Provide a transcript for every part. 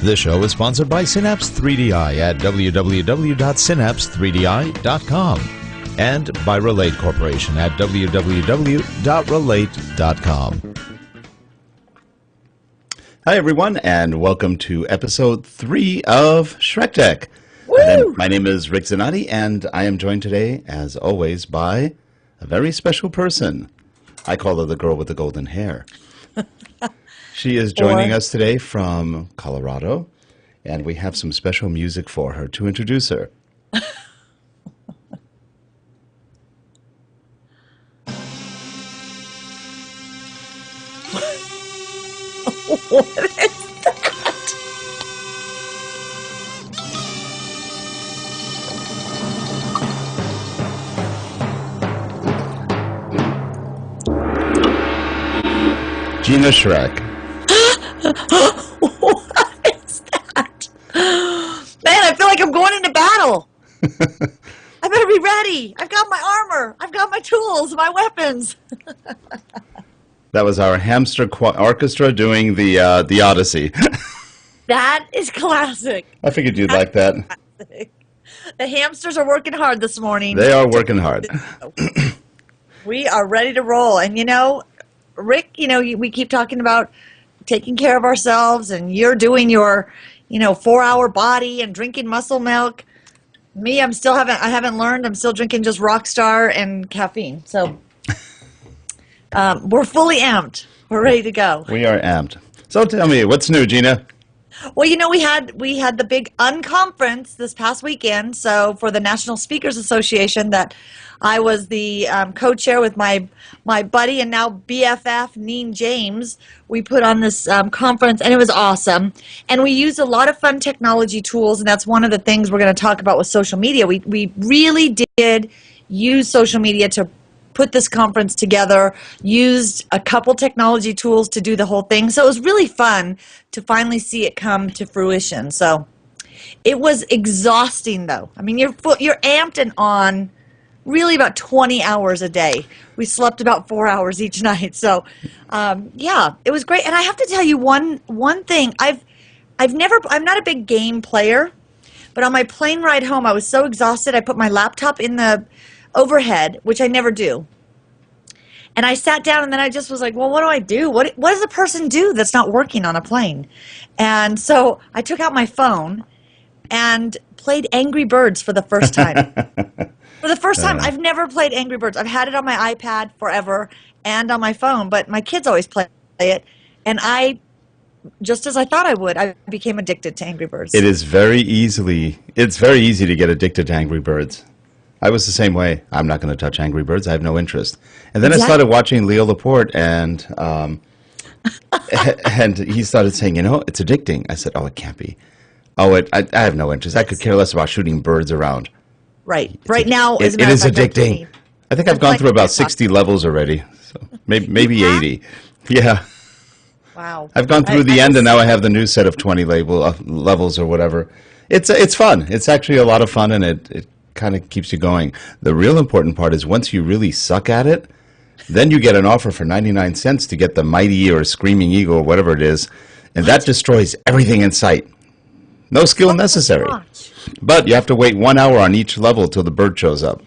This show is sponsored by Synapse 3DI at www.synapse3di.com and by Relate Corporation at www.relate.com. Hi, everyone, and welcome to episode 3 of SchreckTeck. My name is Rick Zanotti, and I am joined today, as always, by a very special person. I call her the girl with the golden hair. She is joining us today from Colorado, and we have some special music for her to introduce her. What is that? Gina Schreck. What is that? Man, I feel like I'm going into battle. I better be ready. I've got my armor. I've got my tools, my weapons. That was our hamster orchestra doing the Odyssey. That is classic. I figured you'd like that. Classic. The hamsters are working hard this morning. They are working hard. We are ready to roll. And, you know, Rick, you know, we keep talking about taking care of ourselves, and you're doing your, 4-hour body and drinking muscle milk. Me, I haven't learned. I'm still drinking just Rockstar and caffeine. So we're fully amped. We're ready to go. We are amped. So tell me, what's new, Gina? Well, we had the big unconference this past weekend. So for the National Speakers Association, that I was the co-chair with my buddy and now BFF, Neen James. We put on this conference, and it was awesome. And we used a lot of fun technology tools, and that's one of the things we're going to talk about with social media. We really did use social media to put this conference together, used a couple technology tools to do the whole thing. So it was really fun to finally see it come to fruition. So it was exhausting, though. I mean, you're amped and on really about 20 hours a day. We slept about 4 hours each night. So yeah, it was great. And I have to tell you one thing. I'm not a big game player, but on my plane ride home, I was so exhausted. I put my laptop in the overhead, which I never do. And I sat down, and then I just was like, well, what do I do? What does a person do that's not working on a plane? And so I took out my phone and played Angry Birds for the first time. For the first time, I've never played Angry Birds. I've had it on my iPad forever and on my phone, but my kids always play it. And just as I thought I would, I became addicted to Angry Birds. It's very easy to get addicted to Angry Birds. I was the same way. I'm not going to touch Angry Birds. I have no interest. And then I started watching Leo Laporte, and and he started saying, it's addicting. I said, oh, it can't be. Oh, I have no interest. I could care less about shooting birds around. Right. Right now, it is addicting. I think I've gone through about 60 levels already. So maybe 80. Yeah. Wow. I've gone through the end, and now I have the new set of 20 levels or whatever. It's fun. It's actually a lot of fun, and it kind of keeps you going. The real important part is once you really suck at it, then you get an offer for 99 cents to get the Mighty or Screaming Eagle or whatever it is, and that destroys everything in sight. No skill necessary. But you have to wait 1 hour on each level till the bird shows up.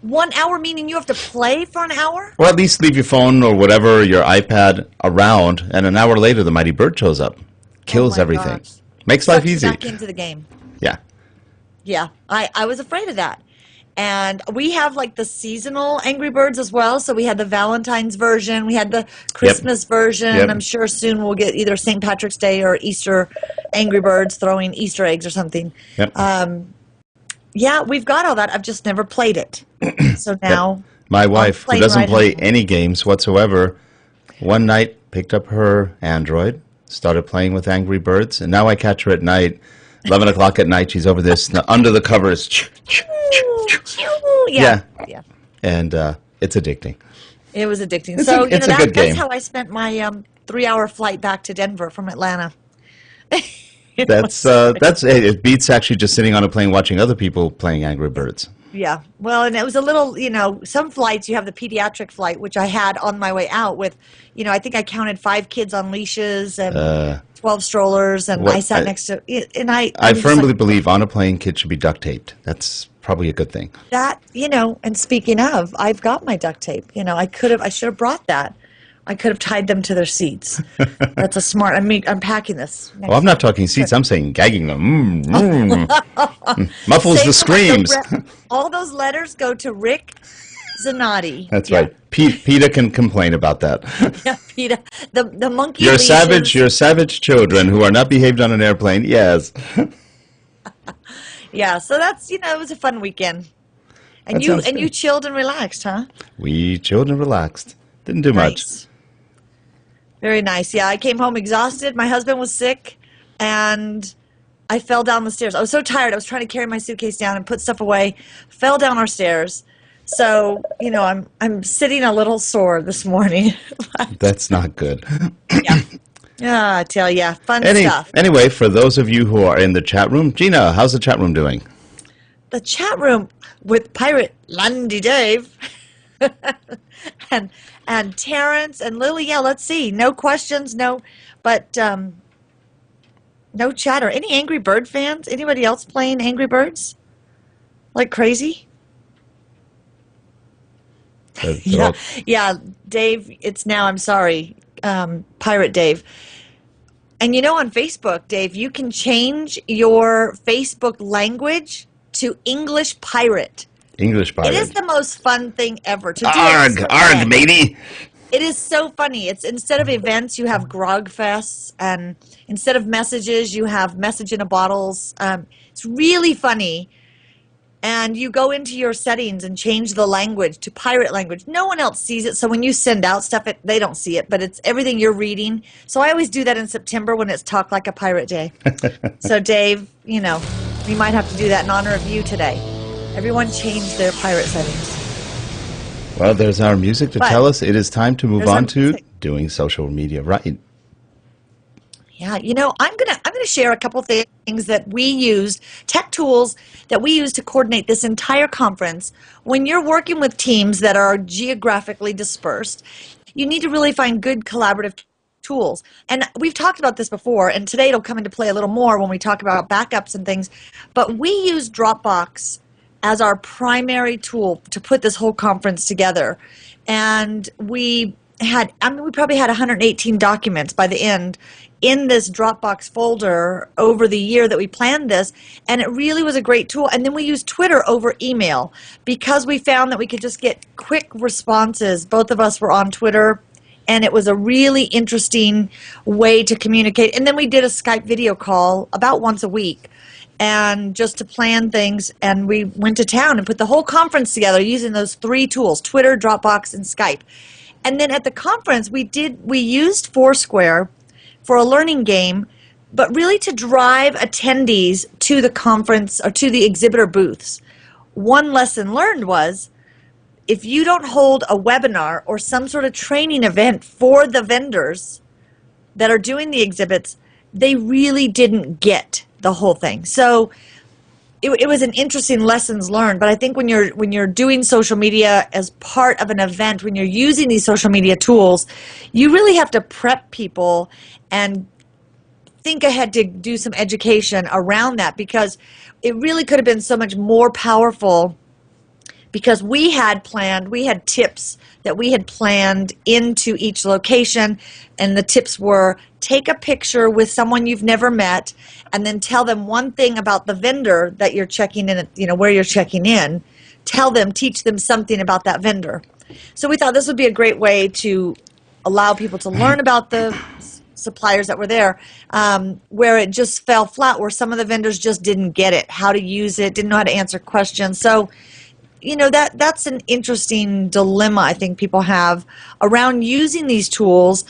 1 hour meaning you have to play for an hour? Or at least leave your phone or whatever, your iPad around, and an hour later the mighty bird shows up. Kills everything. Gosh. Makes life easy. Back into the game. Yeah. Yeah, I was afraid of that. And we have like the seasonal Angry Birds as well. So we had the Valentine's version. We had the Christmas version. Yep. I'm sure soon we'll get either St. Patrick's Day or Easter Angry Birds throwing Easter eggs or something. Yep. Yeah, we've got all that. I've just never played it. So now... My wife, who doesn't play any games whatsoever, one night picked up her Android, started playing with Angry Birds, and now I catch her at night, 11 o'clock at night, she's over there under the covers. Yeah. And it's addicting. It was addicting. It's a good game. That's how I spent my 3-hour flight back to Denver from Atlanta. It beats actually just sitting on a plane watching other people playing Angry Birds. Yeah. Well, and it was a little, some flights, you have the pediatric flight, which I had on my way out with, I think I counted 5 kids on leashes and 12 strollers, and I sat next to, and I firmly believe on a plane, kids should be duct taped. That's probably a good thing. That, and speaking of, I've got my duct tape. I should have brought that. I could have tied them to their seats. That's a smart. I'm packing this. Well, I'm not talking seats. I'm saying gagging them. Muffles the screams. All those letters go to Rick Zanotti. That's right. PETA can complain about that. Yeah, PETA. The monkey. You're savage children who are not behaved on an airplane. Yes. Yeah. So that's it was a fun weekend. And you chilled and relaxed, huh? We chilled and relaxed. Didn't do much. Very nice. Yeah, I came home exhausted. My husband was sick, and I fell down the stairs. I was so tired. I was trying to carry my suitcase down and put stuff away. Fell down our stairs. So, I'm sitting a little sore this morning. That's not good. Yeah. Yeah, I tell you, fun stuff. Anyway, for those of you who are in the chat room, Gina, how's the chat room doing? The chat room with Pirate Lundy Dave. and Terrence and Lily, yeah, let's see. No questions, no chatter. Any Angry Bird fans? Anybody else playing Angry Birds? Like crazy? Yeah, Dave, it's now, I'm sorry, Pirate Dave. And on Facebook, Dave, you can change your Facebook language to English Pirate. English Pirate. It is the most fun thing ever to do. Arg, matey. It is so funny. It's instead of events, you have grog fests, and instead of messages, you have message in a bottles. It's really funny. And you go into your settings and change the language to pirate language. No one else sees it, so when you send out stuff, they don't see it, but it's everything you're reading. So I always do that in September when it's Talk Like a Pirate Day. So Dave, we might have to do that in honor of you today. Everyone changed their pirate settings. Well, there's our music to tell us it is time to move on to doing social media right. Yeah, I'm gonna share a couple things that we used, tech tools that we use to coordinate this entire conference. When you're working with teams that are geographically dispersed, you need to really find good collaborative tools. And we've talked about this before, and today it'll come into play a little more when we talk about backups and things. But we use Dropbox as our primary tool to put this whole conference together. And we probably had 118 documents by the end in this Dropbox folder over the year that we planned this, and it really was a great tool. And then we used Twitter over email because we found that we could just get quick responses. Both of us were on Twitter, and it was a really interesting way to communicate. And then we did a Skype video call about once a week, and just to plan things, and we went to town and put the whole conference together using those 3 tools, Twitter, Dropbox, and Skype. And then at the conference, we used Foursquare for a learning game, but really to drive attendees to the conference or to the exhibitor booths. One lesson learned was, if you don't hold a webinar or some sort of training event for the vendors that are doing the exhibits, they really didn't get the whole thing. So it was an interesting lessons learned. But I think when you're doing social media as part of an event, when you're using these social media tools, you really have to prep people and think ahead to do some education around that, because it really could have been so much more powerful, because we had tips that we had planned into each location, and the tips were: take a picture with someone you've never met, and then tell them one thing about the vendor that you're checking in, where you're checking in. Teach them something about that vendor. So we thought this would be a great way to allow people to learn about the suppliers that were there, where it just fell flat, where some of the vendors just didn't get it, how to use it, didn't know how to answer questions. So that's an interesting dilemma I think people have around using these tools.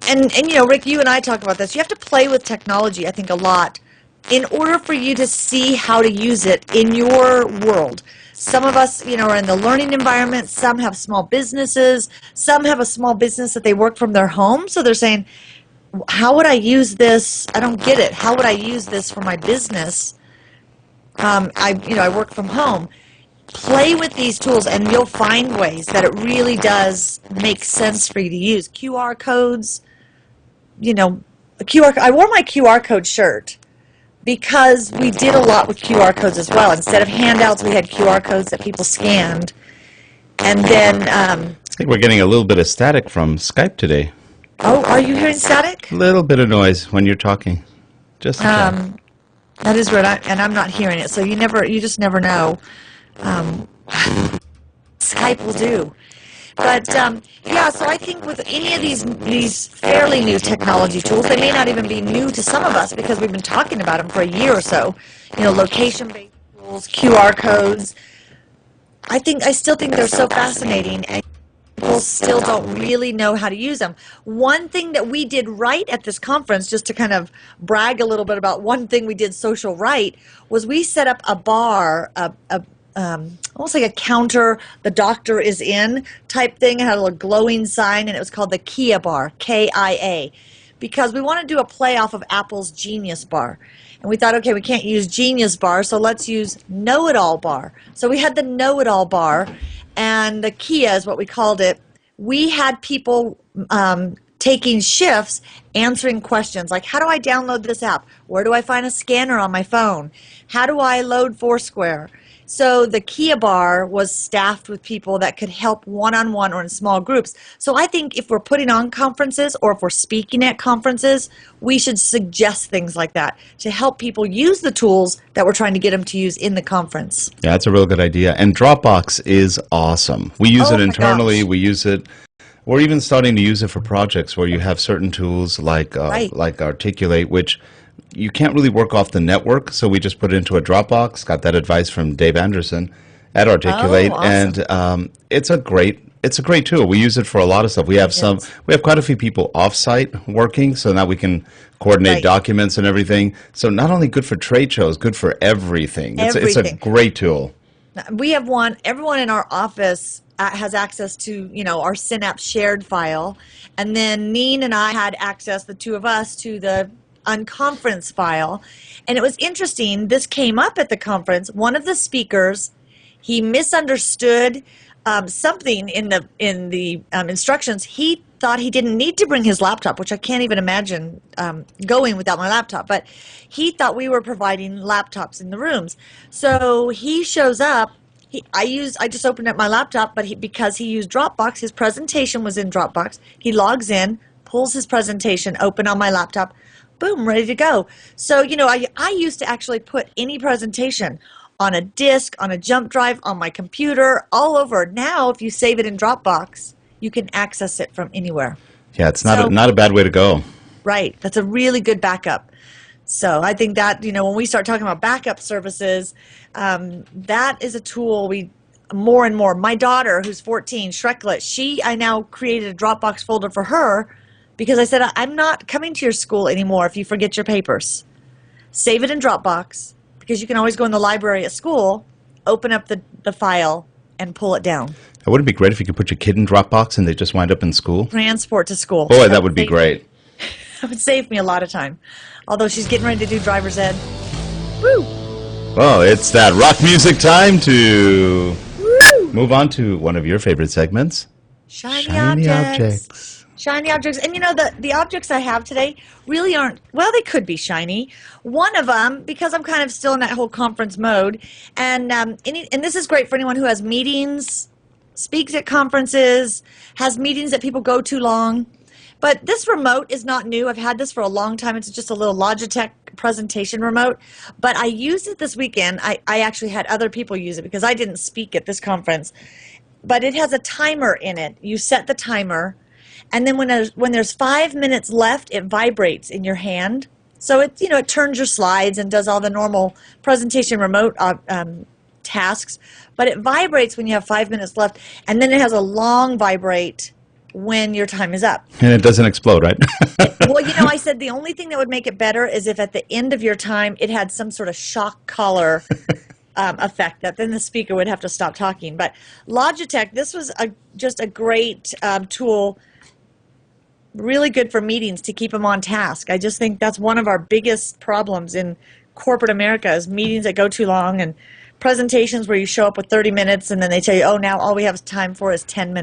And Rick, you and I talk about this. You have to play with technology, I think, a lot in order for you to see how to use it in your world. Some of us, are in the learning environment. Some have small businesses. Some have a small business that they work from their home. So they're saying, how would I use this? I don't get it. How would I use this for my business? I work from home. Play with these tools, and you'll find ways that it really does make sense for you to use. QR codes, I wore my QR code shirt because we did a lot with QR codes as well. Instead of handouts, we had QR codes that people scanned. And then... I think we're getting a little bit of static from Skype today. Oh, are you hearing static? A little bit of noise when you're talking. Just that is weird, and I'm not hearing it, so you just never know. Skype will do. But yeah, so I think with any of these fairly new technology tools, they may not even be new to some of us because we've been talking about them for a year or so. Location-based tools, QR codes. I still think they're so fascinating, and people still don't really know how to use them. One thing that we did right at this conference, just to kind of brag a little bit about one thing we did social right, was we set up a bar, almost like a counter, the doctor is in type thing. It had a little glowing sign, and it was called the Kia bar, K-I-A, because we want to do a play off of Apple's Genius bar. And we thought, okay, we can't use Genius bar, so let's use Know-It-All bar. So we had the Know-It-All bar, and the Kia is what we called it. We had people taking shifts answering questions like, how do I download this app? Where do I find a scanner on my phone? How do I load Foursquare? So the Kia bar was staffed with people that could help one-on-one or in small groups. So I think if we're putting on conferences or if we're speaking at conferences, we should suggest things like that to help people use the tools that we're trying to get them to use in the conference. Yeah, that's a real good idea. And Dropbox is awesome. We use it internally. Gosh. We use it. We're even starting to use it for projects where you have certain tools like Articulate, which you can't really work off the network, so we just put it into a Dropbox. Got that advice from Dave Anderson at Articulate, awesome. and it's a great tool. We use it for a lot of stuff. We have quite a few people offsite working, so now we can coordinate documents and everything. So not only good for trade shows, good for everything. It's a great tool. We have one. Everyone in our office has access to our Synapse shared file, and then Neen and I had access, the two of us, to the unconference file. And it was interesting, this came up at the conference. One of the speakers, he misunderstood something in the instructions. He thought he didn't need to bring his laptop, which I can't even imagine going without my laptop, but he thought we were providing laptops in the rooms. So he shows up. I just opened up my laptop, but because he used Dropbox, his presentation was in Dropbox. He logs in, pulls his presentation open on my laptop, boom, ready to go. So, I used to actually put any presentation on a disk, on a jump drive, on my computer, all over. Now, if you save it in Dropbox, you can access it from anywhere. Yeah, it's not a bad way to go. Right. That's a really good backup. So I think that, when we start talking about backup services, that is a tool we more and more. My daughter, who's 14, Schrecklet, I now created a Dropbox folder for her because I said, I'm not coming to your school anymore if you forget your papers. Save it in Dropbox because you can always go in the library at school, open up the file, and pull it down. It wouldn't be great if you could put your kid in Dropbox and they just wind up in school? Transport to school. Boy, that would be great. That would save me a lot of time. Although she's getting ready to do driver's ed. Woo! Well, it's that rock music time to move on to one of your favorite segments. Shiny objects. Shiny objects. And the objects I have today really aren't, well, they could be shiny. One of them, because I'm kind of still in that whole conference mode, and this is great for anyone who has meetings, speaks at conferences, has meetings that people go too long. But this remote is not new. I've had this for a long time. It's just a little Logitech presentation remote. But I used it this weekend. I actually had other people use it because I didn't speak at this conference. But it has a timer in it. You set the timer. And then when there's 5 minutes left, it vibrates in your hand. So it turns your slides and does all the normal presentation remote tasks. But it vibrates when you have 5 minutes left. And then it has a long vibrate when your time is up. And it doesn't explode, right? Well, I said the only thing that would make it better is if at the end of your time it had some sort of shock collar effect that then the speaker would have to stop talking. But Logitech, this was just a great tool. really good for meetings to keep them on task. I just think that's one of our biggest problems in corporate America is meetings that go too long and presentations where you show up with 30 minutes and then they tell you, oh, now all we have time for is 10 minutes.